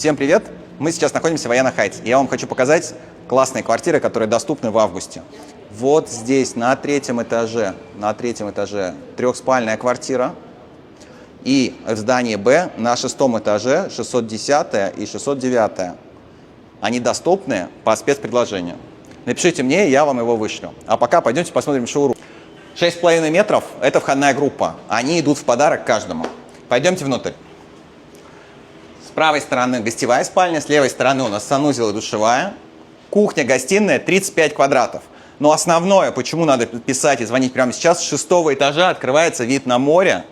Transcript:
Всем привет! Мы сейчас находимся в Ваяна Хайтс. Я вам хочу показать классные квартиры, которые доступны в августе. Вот здесь на третьем этаже трехспальная квартира. И в здании Б на шестом этаже 610 и 609. Они доступны по спецпредложению. Напишите мне, я вам его вышлю. А пока пойдемте посмотрим шоурум. 6,5 метров – это входная группа. Они идут в подарок каждому. Пойдемте внутрь. С правой стороны гостевая спальня, с левой стороны у нас санузел и душевая. Кухня-гостиная 35 квадратов. Но основное, почему надо писать и звонить прямо сейчас, с шестого этажа открывается вид на море.